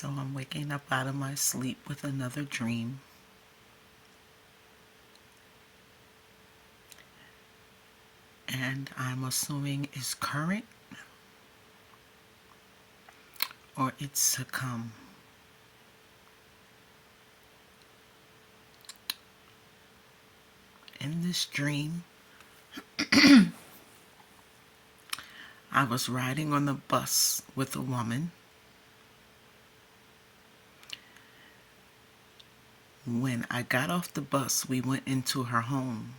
So I'm waking up out of my sleep with another dream. And I'm assuming it's current or it's to come. In this dream, I was riding on the bus with a woman. When I got off the bus, we went into her home.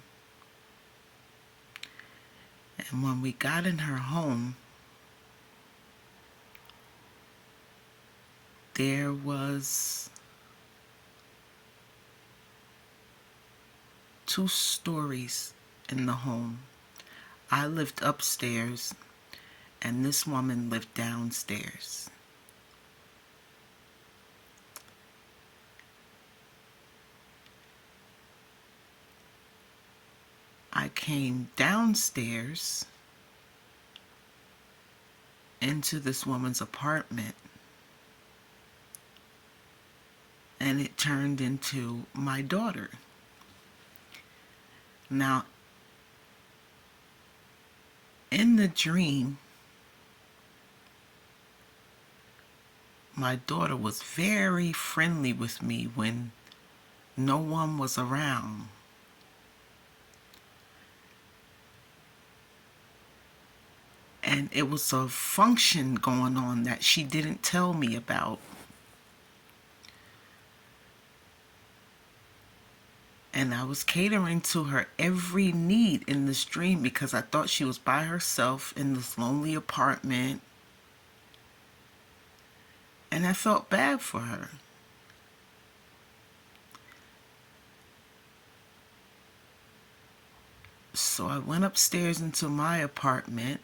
And when we got in her home, there was 2 stories in the home. I lived upstairs and this woman lived downstairs. I came downstairs into this woman's apartment and it turned into my daughter. Now, in the dream, my daughter was very friendly with me when no one was around. And it was a function going on that she didn't tell me about. And I was catering to her every need in this dream because I thought she was by herself in this lonely apartment. And I felt bad for her. So I went upstairs into my apartment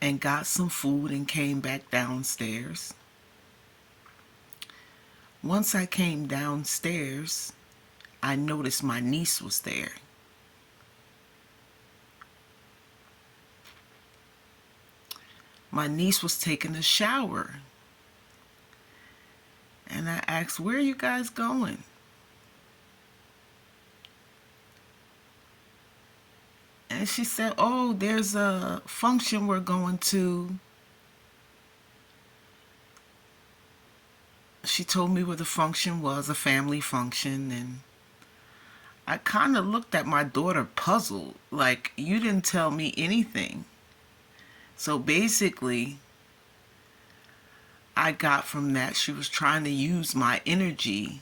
and got some food and came back downstairs. Once I came downstairs, I noticed my niece was there. My niece was taking a shower. And I asked, "Where are you guys going?" And she said, "Oh, there's a function we're going to." She told me where the function was, a family function, and I kind of looked at my daughter puzzled, like, you didn't tell me anything. So basically, I got from that she was trying to use my energy,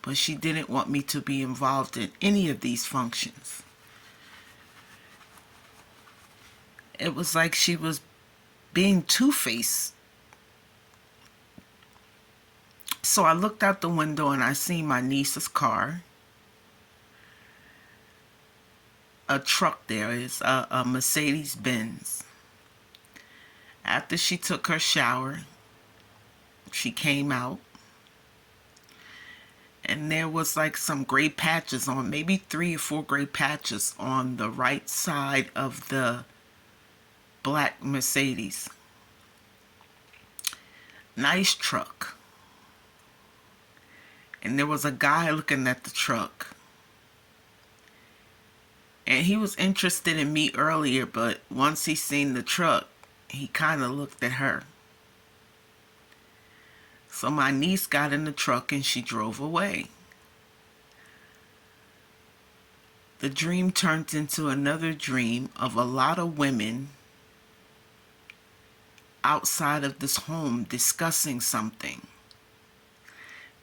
but she didn't want me to be involved in any of these functions. It was like she was being two-faced. So I looked out the window and I seen my niece's car. A truck there is a Mercedes-Benz. After she took her shower, she came out. And there was like some gray patches on, maybe 3 or 4 gray patches on the right side of the black Mercedes. Nice truck. And there was a guy looking at the truck. And he was interested in me earlier, but once he seen the truck, he kind of looked at her. So my niece got in the truck and she drove away. The dream turned into another dream of a lot of women outside of this home discussing something.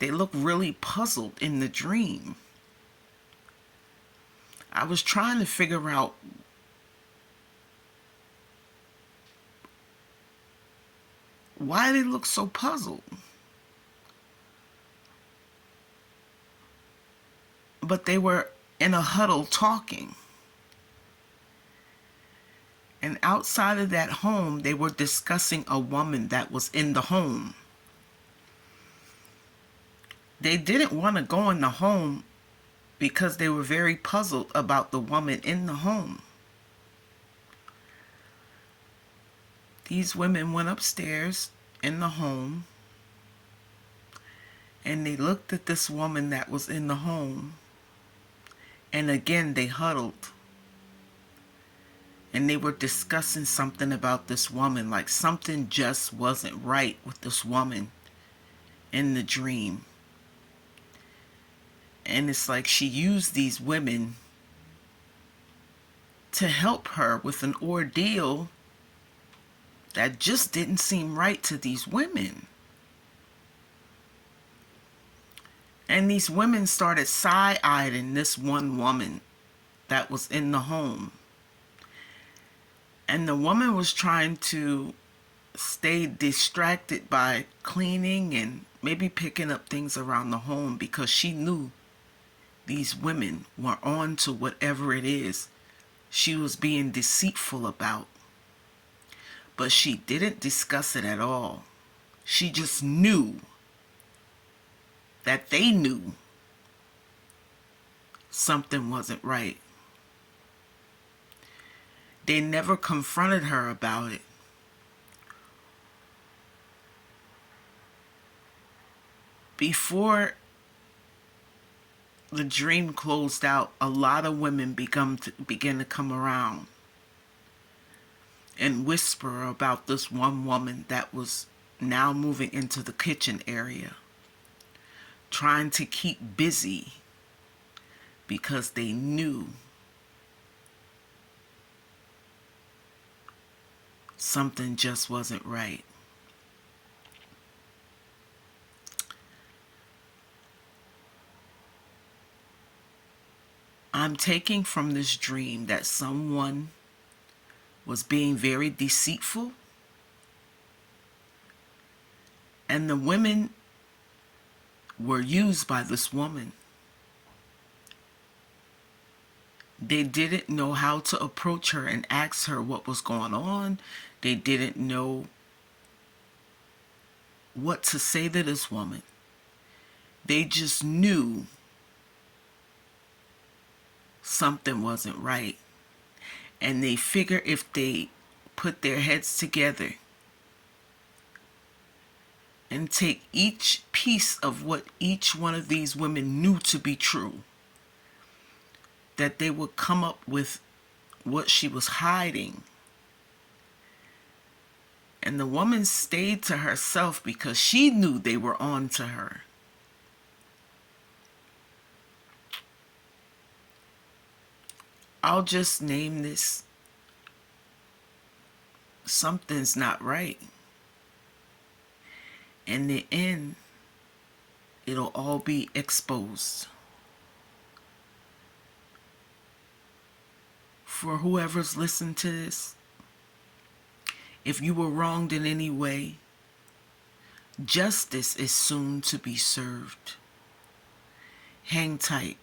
They look really puzzled in the dream. I was trying to figure out why they look so puzzled. But they were in a huddle talking. And outside of that home, they were discussing a woman that was in the home. They didn't want to go in the home because they were very puzzled about the woman in the home. These women went upstairs in the home, and they looked at this woman that was in the home, and again they huddled, and they were discussing something about this woman, like something just wasn't right with this woman in the dream. And it's like she used these women to help her with an ordeal that just didn't seem right to these women. And these women started side-eyeing this one woman that was in the home. And the woman was trying to stay distracted by cleaning and maybe picking up things around the home, because she knew these women were on to whatever it is she was being deceitful about. But she didn't discuss it at all. She just knew that they knew something wasn't right. They never confronted her about it. Before the dream closed out, a lot of women began to come around and whisper about this one woman that was now moving into the kitchen area, trying to keep busy because they knew something just wasn't right. I'm taking from this dream that someone was being very deceitful, and the women were used by this woman. They didn't know how to approach her and ask her what was going on. They didn't know what to say to this woman. They just knew something wasn't right. And they figure if they put their heads together and take each piece of what each one of these women knew to be true, that they would come up with what she was hiding. And the woman stayed to herself because she knew they were on to her. I'll just name this Something's Not Right. In the end, it'll all be exposed. For whoever's listened to this, if you were wronged in any way, justice is soon to be served. Hang tight.